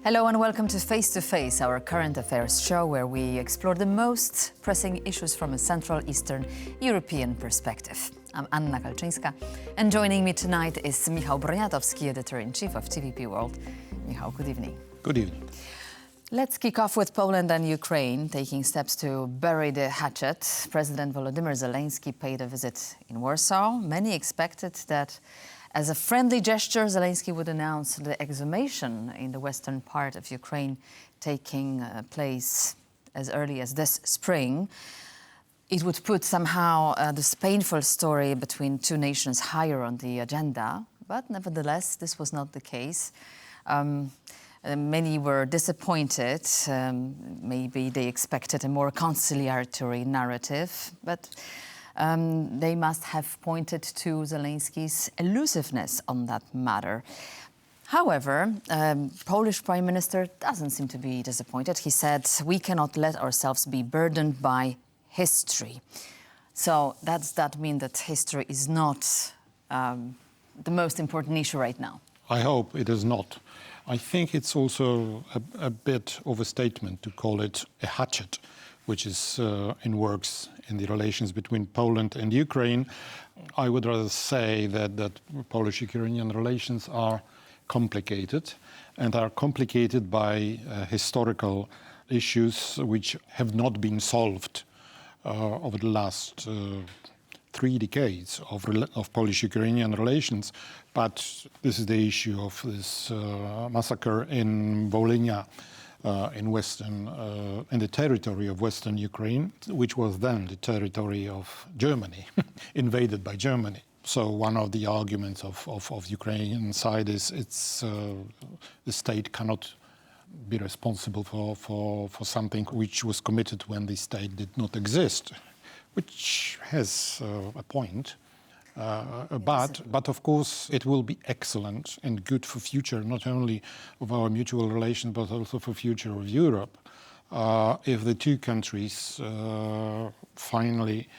Hello and welcome to Face, our current affairs show where we explore the most pressing issues from a Central Eastern European perspective. I'm Anna Kalczyńska, and joining me tonight is Michał Broniatowski, Editor-in-Chief of TVP World. Michał, good evening. Good evening. Let's kick off with Poland and Ukraine taking steps to bury the hatchet. President Volodymyr Zelenskyy paid a visit in Warsaw. Many expected that as a friendly gesture, Zelenskyy would announce the exhumation in the western part of Ukraine taking place as early as this spring. It would put somehow this painful story between two nations higher on the agenda. But nevertheless, this was not the case. Many were disappointed. Maybe they expected a more conciliatory narrative. But they must have pointed to Zelenskyy's elusiveness on that matter. However, Polish Prime Minister doesn't seem to be disappointed. He said, we cannot let ourselves be burdened by history. So does that mean that history is not the most important issue right now? I hope it is not. I think it's also a bit of a statement to call it a hatchet, which is in works in the relations between Poland and Ukraine. I would rather say that Polish-Ukrainian relations are complicated and are complicated by historical issues which have not been solved over the last 3 decades of Polish-Ukrainian relations. But this is the issue of this massacre in Volhynia, in the territory of Western Ukraine, which was then the territory of Germany, invaded by Germany. So one of the arguments of Ukrainian side is the state cannot be responsible for something which was committed when the state did not exist, which has a point. But of course it will be excellent and good for future, not only of our mutual relations, but also for future of Europe, if the two countries finally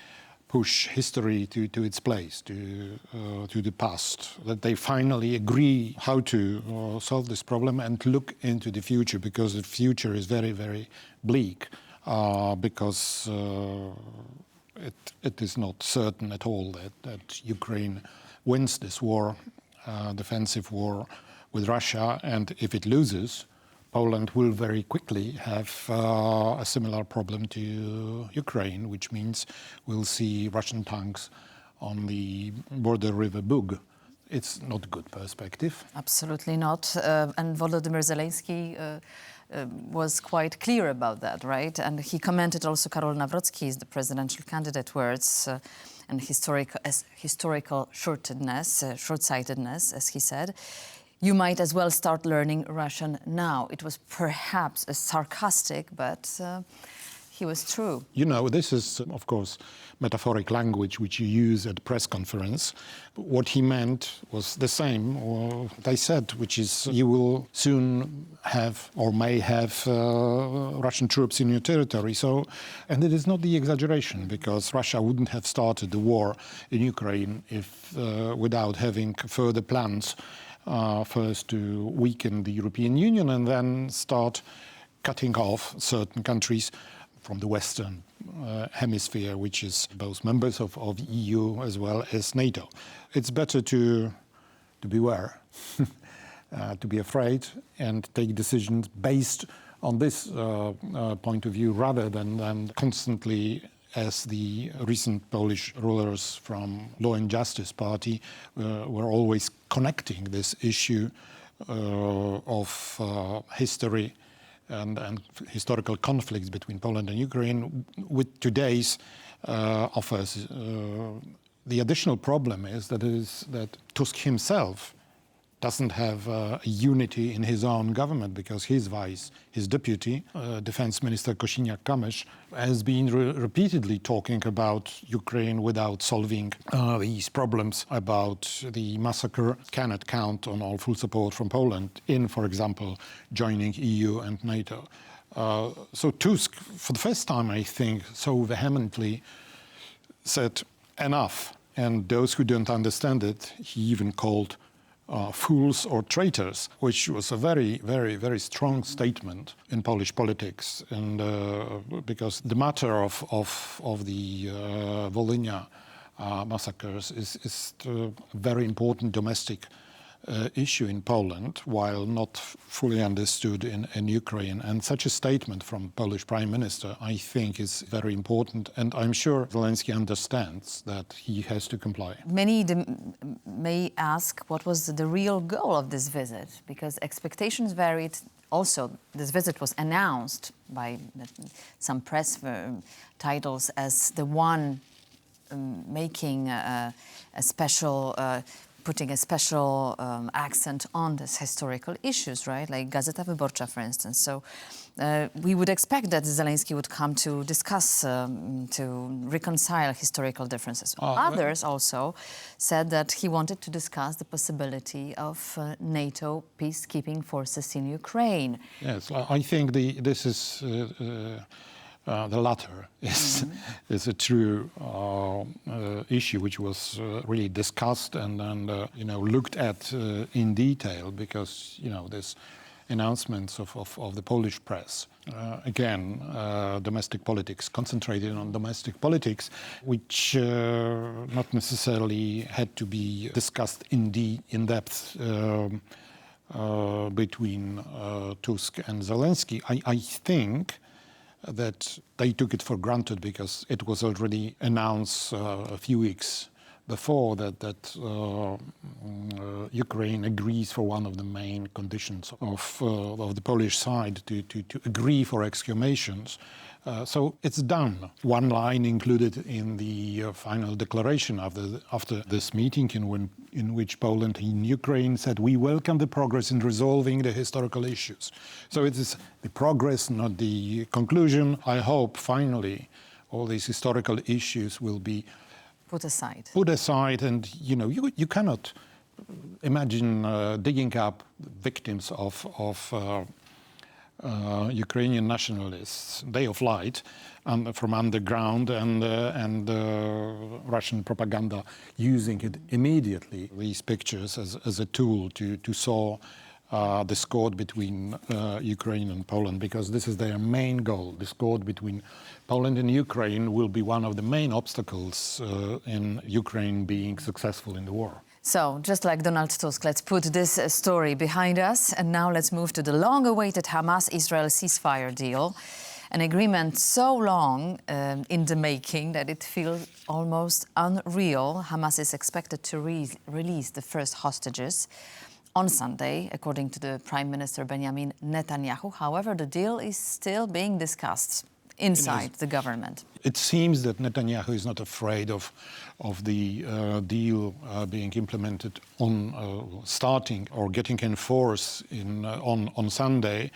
push history to its place, to the past, that they finally agree how to solve this problem and look into the future, because the future is very, very bleak, because it is not certain at all that Ukraine wins this war, defensive war with Russia, and if it loses, Poland will very quickly have a similar problem to Ukraine, which means we'll see Russian tanks on the border river Bug. It's not a good perspective. Absolutely not. And Volodymyr Zelenskyy was quite clear about that, right? And he commented also Karol Nawrocki's, the presidential candidate, words and historical short-sightedness, as he said. You might as well start learning Russian now. It was perhaps a sarcastic, but he was true. You know, this is, of course, metaphoric language which you use at press conference. What he meant was the same, or they said, which is you will soon have or may have Russian troops in your territory. So, and it is not the exaggeration, because Russia wouldn't have started the war in Ukraine if without having further plans, first to weaken the European Union and then start cutting off certain countries from the Western hemisphere, which is both members of EU as well as NATO. It's better to beware, to be afraid and take decisions based on this point of view, rather than constantly, as the recent Polish rulers from Law and Justice Party were always connecting this issue of history and historical conflicts between Poland and Ukraine with today's offers. The additional problem is that Tusk himself doesn't have a unity in his own government, because his deputy, Defense Minister Kosiniak-Kamysz, has been repeatedly talking about Ukraine without solving these problems about the massacre, cannot count on all full support from Poland in, for example, joining EU and NATO. So Tusk, for the first time, I think, so vehemently said enough. And those who don't understand it, he even called fools or traitors, which was a very, very, very strong statement in Polish politics. And because the matter of the Volhynia massacres is a very important domestic issue in Poland, while not fully understood in Ukraine. And such a statement from Polish Prime Minister, I think, is very important. And I'm sure Zelenskyy understands that he has to comply. Many may ask what was the real goal of this visit, because expectations varied. Also, this visit was announced by some press titles as the one making a special putting a special accent on these historical issues, right? Like Gazeta Wyborcza, for instance. So we would expect that Zelenskyy would come to discuss, to reconcile historical differences. Others also said that he wanted to discuss the possibility of NATO peacekeeping forces in Ukraine. Yes, I think this is the latter is a true issue which was really discussed and looked at in detail, because this announcements of the Polish press again domestic politics, concentrated on domestic politics, which not necessarily had to be discussed in depth between Tusk and Zelenskyy. I think that they took it for granted because it was already announced a few weeks before that Ukraine agrees for one of the main conditions of the Polish side to agree for exhumations. So it's done. One line included in the final declaration after this meeting in which Poland and Ukraine said, we welcome the progress in resolving the historical issues. So it is the progress, not the conclusion. I hope finally all these historical issues will be put aside, and you cannot imagine digging up victims of Ukrainian nationalists, Day of Light, from underground, and Russian propaganda using it immediately, these pictures as a tool to sow discord between Ukraine and Poland, because this is their main goal. Discord between Poland and Ukraine will be one of the main obstacles in Ukraine being successful in the war. So, just like Donald Tusk, let's put this story behind us. And now let's move to the long-awaited Hamas-Israel ceasefire deal. An agreement so long in the making that it feels almost unreal. Hamas is expected to release the first hostages on Sunday, according to the Prime Minister Benjamin Netanyahu. However, the deal is still being discussed inside the government. It seems that Netanyahu is not afraid of the deal being implemented starting or getting in force on Sunday,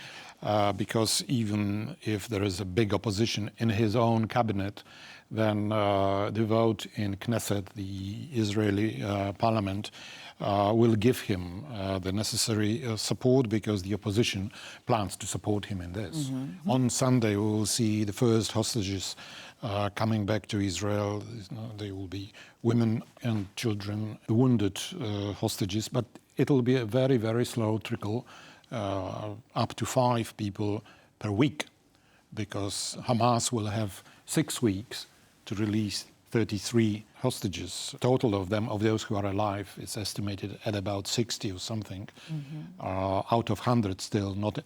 because even if there is a big opposition in his own cabinet, then the vote in Knesset, the Israeli parliament, will give him the necessary support, because the opposition plans to support him in this. On Sunday, we will see the first hostages coming back to Israel. They will be women and children, wounded hostages, but it will be a very, very slow trickle, up to 5 people per week, because Hamas will have 6 weeks to release 33 hostages. Total of them, of those who are alive, is estimated at about 60 or something, out of 100 still not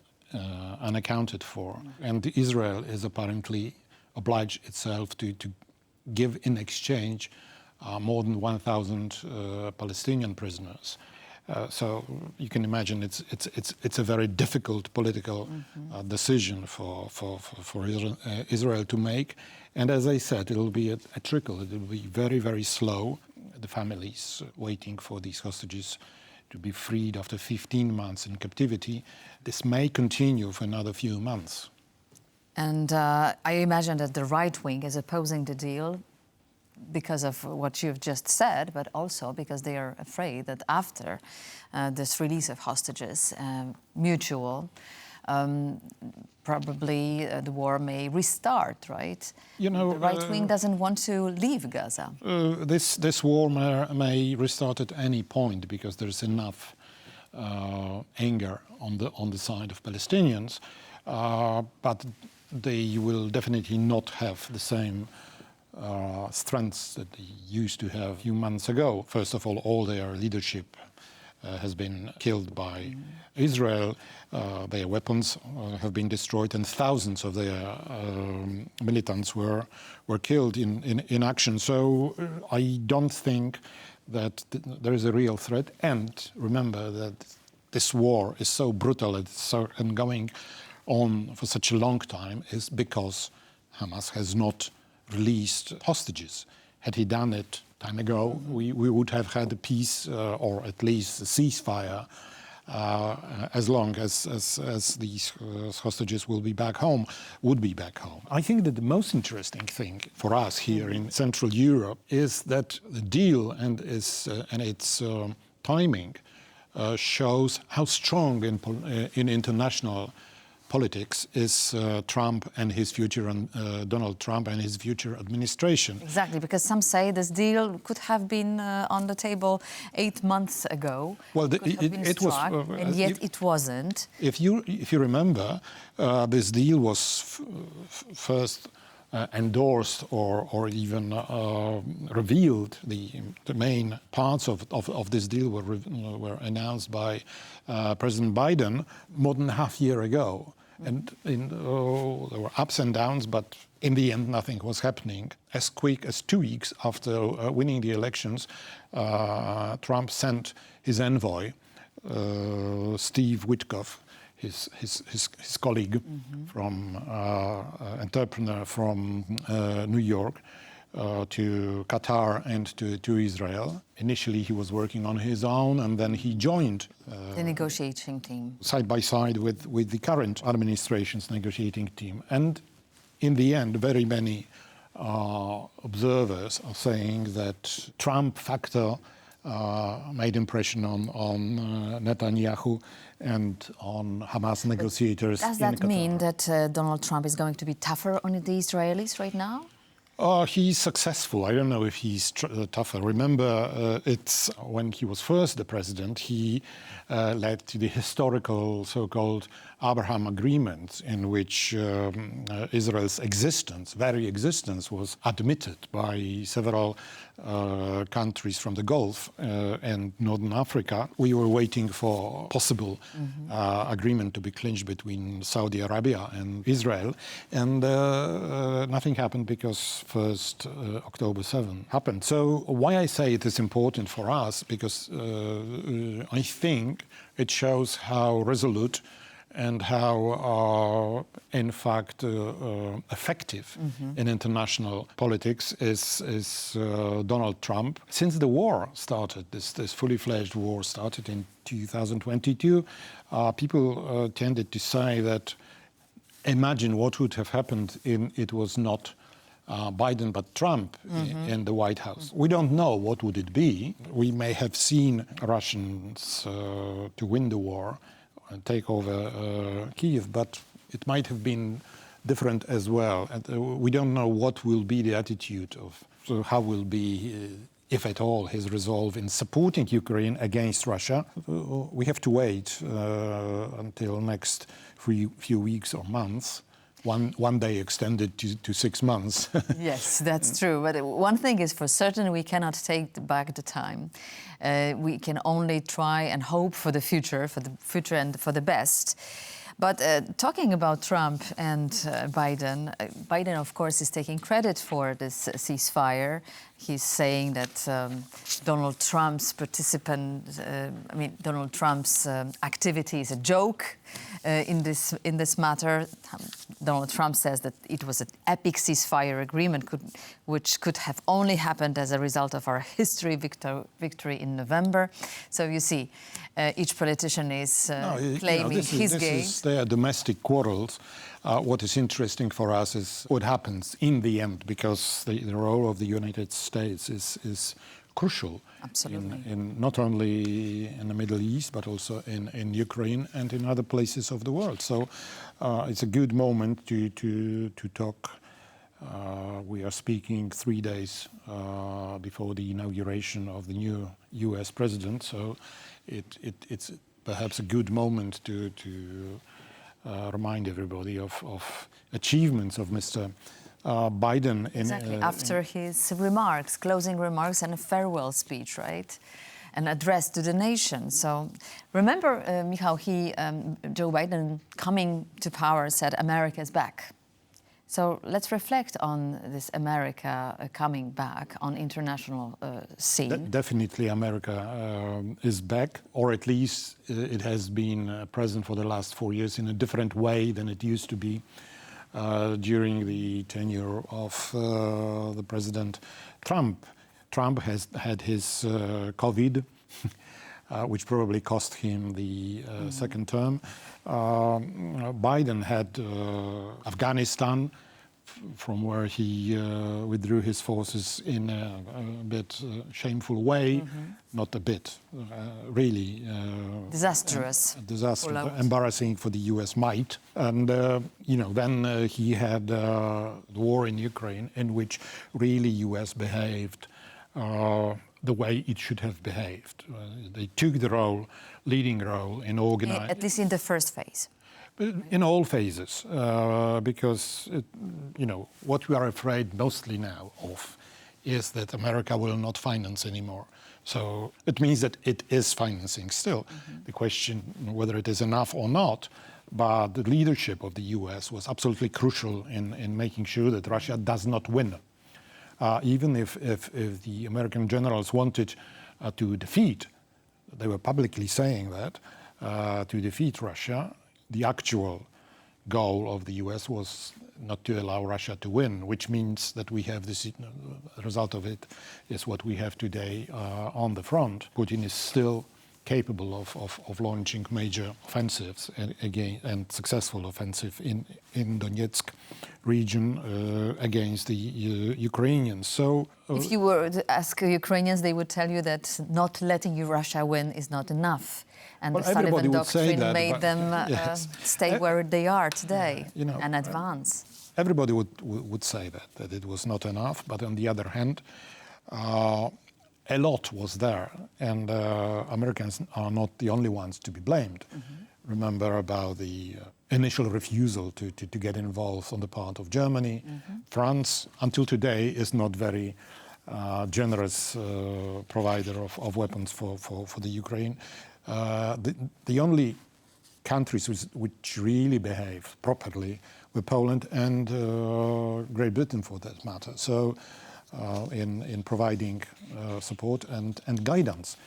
unaccounted for. And Israel is apparently obliged itself to give in exchange more than 1,000 Palestinian prisoners. So you can imagine it's a very difficult political decision for Israel to make. And as I said, it will be a trickle. It will be very, very slow. The families waiting for these hostages to be freed after 15 months in captivity. This may continue for another few months. And I imagine that the right wing is opposing the deal because of what you've just said, but also because they are afraid that after this release of hostages, mutual, probably the war may restart, right? You know, the right wing doesn't want to leave Gaza. This war may restart at any point because there's enough anger on the side of Palestinians, but they will definitely not have the same strengths that they used to have a few months ago. First of all their leadership has been killed by Israel. Their weapons have been destroyed, and thousands of their militants were killed in action. So I don't think that there is a real threat. And remember that this war is so brutal and going on for such a long time is because Hamas has not released hostages. Had he done it time ago, we would have had a peace or at least a ceasefire as long as these hostages would be back home. I think that the most interesting thing for us here in Central Europe is that the deal and its timing shows how strong in international politics is Trump and his future, Donald Trump and his future administration. Exactly, because some say this deal could have been on the table 8 months ago. Well, it was, and yet it wasn't. If you remember, this deal was first endorsed or even revealed. The main parts of this deal were announced by President Biden more than half a year ago. And there were ups and downs, but in the end, nothing was happening. As quick as 2 weeks after winning the elections, Trump sent his envoy, Steve Witkoff, his colleague from entrepreneur from New York, to Qatar and to Israel. Initially, he was working on his own, and then he joined the negotiating team side by side with the current administration's negotiating team. And in the end, very many observers are saying that Trump factor made impression on Netanyahu and on Hamas negotiators. Does that mean that Donald Trump is going to be tougher on the Israelis right now? He's successful. I don't know if he's tougher. Remember, it's when he was first the president, he led to the historical so-called Abraham Agreement, in which Israel's very existence was admitted by several countries from the Gulf and Northern Africa. We were waiting for possible agreement to be clinched between Saudi Arabia and Israel, and nothing happened because first October 7 happened. So why I say it is important for us, because I think it shows how resolute and how, in fact, effective in international politics is Donald Trump. Since the war started, this fully-fledged war started in 2022, people tended to say that imagine what would have happened if it was not Biden but Trump in the White House. We don't know what would it be. We may have seen Russians to win the war and take over Kyiv, but it might have been different as well. And we don't know what will be the attitude so how will be, if at all, his resolve in supporting Ukraine against Russia. We have to wait until next few weeks or months. One day extended to 6 months. Yes, that's true. But one thing is for certain, we cannot take back the time. We can only try and hope for the future and for the best. But talking about Trump and Biden, Biden, of course, is taking credit for this ceasefire. He's saying that Donald Trump's Donald Trump's activity is a joke in this matter. Donald Trump says that it was an epic ceasefire agreement, which could have only happened as a result of our victory in November. So you see, each politician is claiming his game. This is their domestic quarrels. What is interesting for us is what happens in the end, because the role of the United States is crucial. Absolutely. In not only in the Middle East, but also in Ukraine and in other places of the world. So it's a good moment to talk. We are speaking 3 days before the inauguration of the new U.S. president. So it's perhaps a good moment to remind everybody of achievements of Mr. Biden. Exactly, after his remarks, closing remarks and a farewell speech, right? An address to the nation. So remember, Michał, Joe Biden coming to power said, America is back. So let's reflect on this America coming back on international scene. Definitely America is back, or at least it has been present for the last 4 years in a different way than it used to be during the tenure of the President Trump. Trump has had his COVID, which probably cost him the second term. Biden had Afghanistan, from where he withdrew his forces in a bit shameful way, not a bit, really. Disastrous. Disaster, embarrassing for the U.S. might. And, then he had the war in Ukraine, in which really U.S. behaved the way it should have behaved. They took the leading role in organizing. At least in the first phase. In all phases, because, what we are afraid mostly now of is that America will not finance anymore. So it means that it is financing still. The question whether it is enough or not, but the leadership of the U.S. was absolutely crucial in making sure that Russia does not win. Even if the American generals wanted to defeat, they were publicly saying that, to defeat Russia, the actual goal of the U.S. was not to allow Russia to win, which means that we have this, the result of it is what we have today on the front. Putin is still capable of launching major offensives and successful offensive in Donetsk region against the Ukrainians. So if you were to ask Ukrainians, they would tell you that not letting Russia win is not enough. And the Sullivan Doctrine made them stay where they are today and advance. Everybody would say that it was not enough, but on the other hand, a lot was there, and Americans are not the only ones to be blamed. Remember about the initial refusal to get involved on the part of Germany. France, until today, is not very generous provider of weapons for the Ukraine. The only countries which really behaved properly were Poland and Great Britain, for that matter. So in providing support and guidance.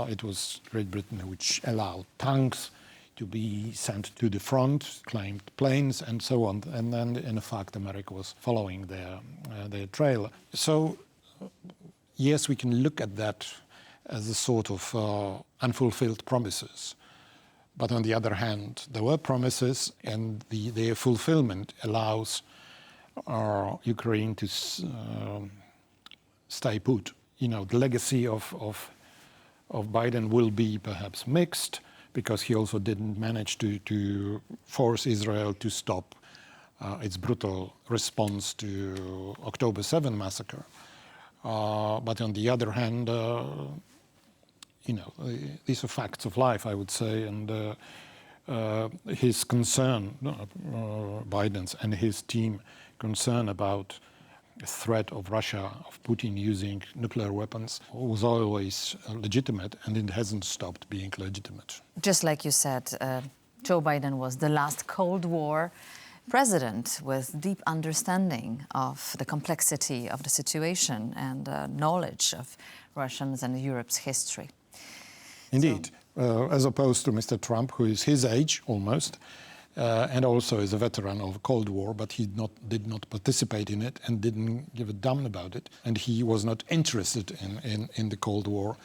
It was Great Britain which allowed tanks to be sent to the front, claimed planes and so on. And then, in fact, America was following their trail. So, yes, we can look at that as a sort of unfulfilled promises. But on the other hand, there were promises, and their fulfillment allows Ukraine to stay put. The legacy of Biden will be perhaps mixed, because he also didn't manage to force Israel to stop its brutal response to October 7 massacre. But on the other hand, these are facts of life, I would say, and his concern, Biden's and his team concern about the threat of Russia, of Putin using nuclear weapons, was always legitimate, and it hasn't stopped being legitimate. Just like you said, Joe Biden was the last Cold War president with deep understanding of the complexity of the situation and knowledge of Russians and Europe's history. Indeed, as opposed to Mr. Trump, who is his age almost, and also is a veteran of the Cold War, but he did not participate in it and didn't give a damn about it. And he was not interested in the Cold War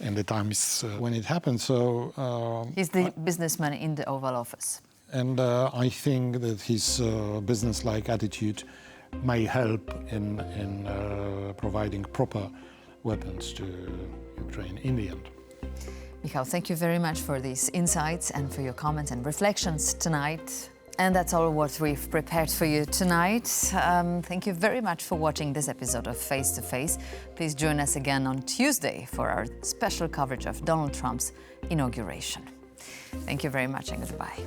and the times when it happened. So he's the businessman in the Oval Office. And I think that his business-like attitude may help in providing proper weapons to Ukraine in the end. Michał, thank you very much for these insights and for your comments and reflections tonight. And that's all what we've prepared for you tonight. Thank you very much for watching this episode of Face to Face. Please join us again on Tuesday for our special coverage of Donald Trump's inauguration. Thank you very much and goodbye.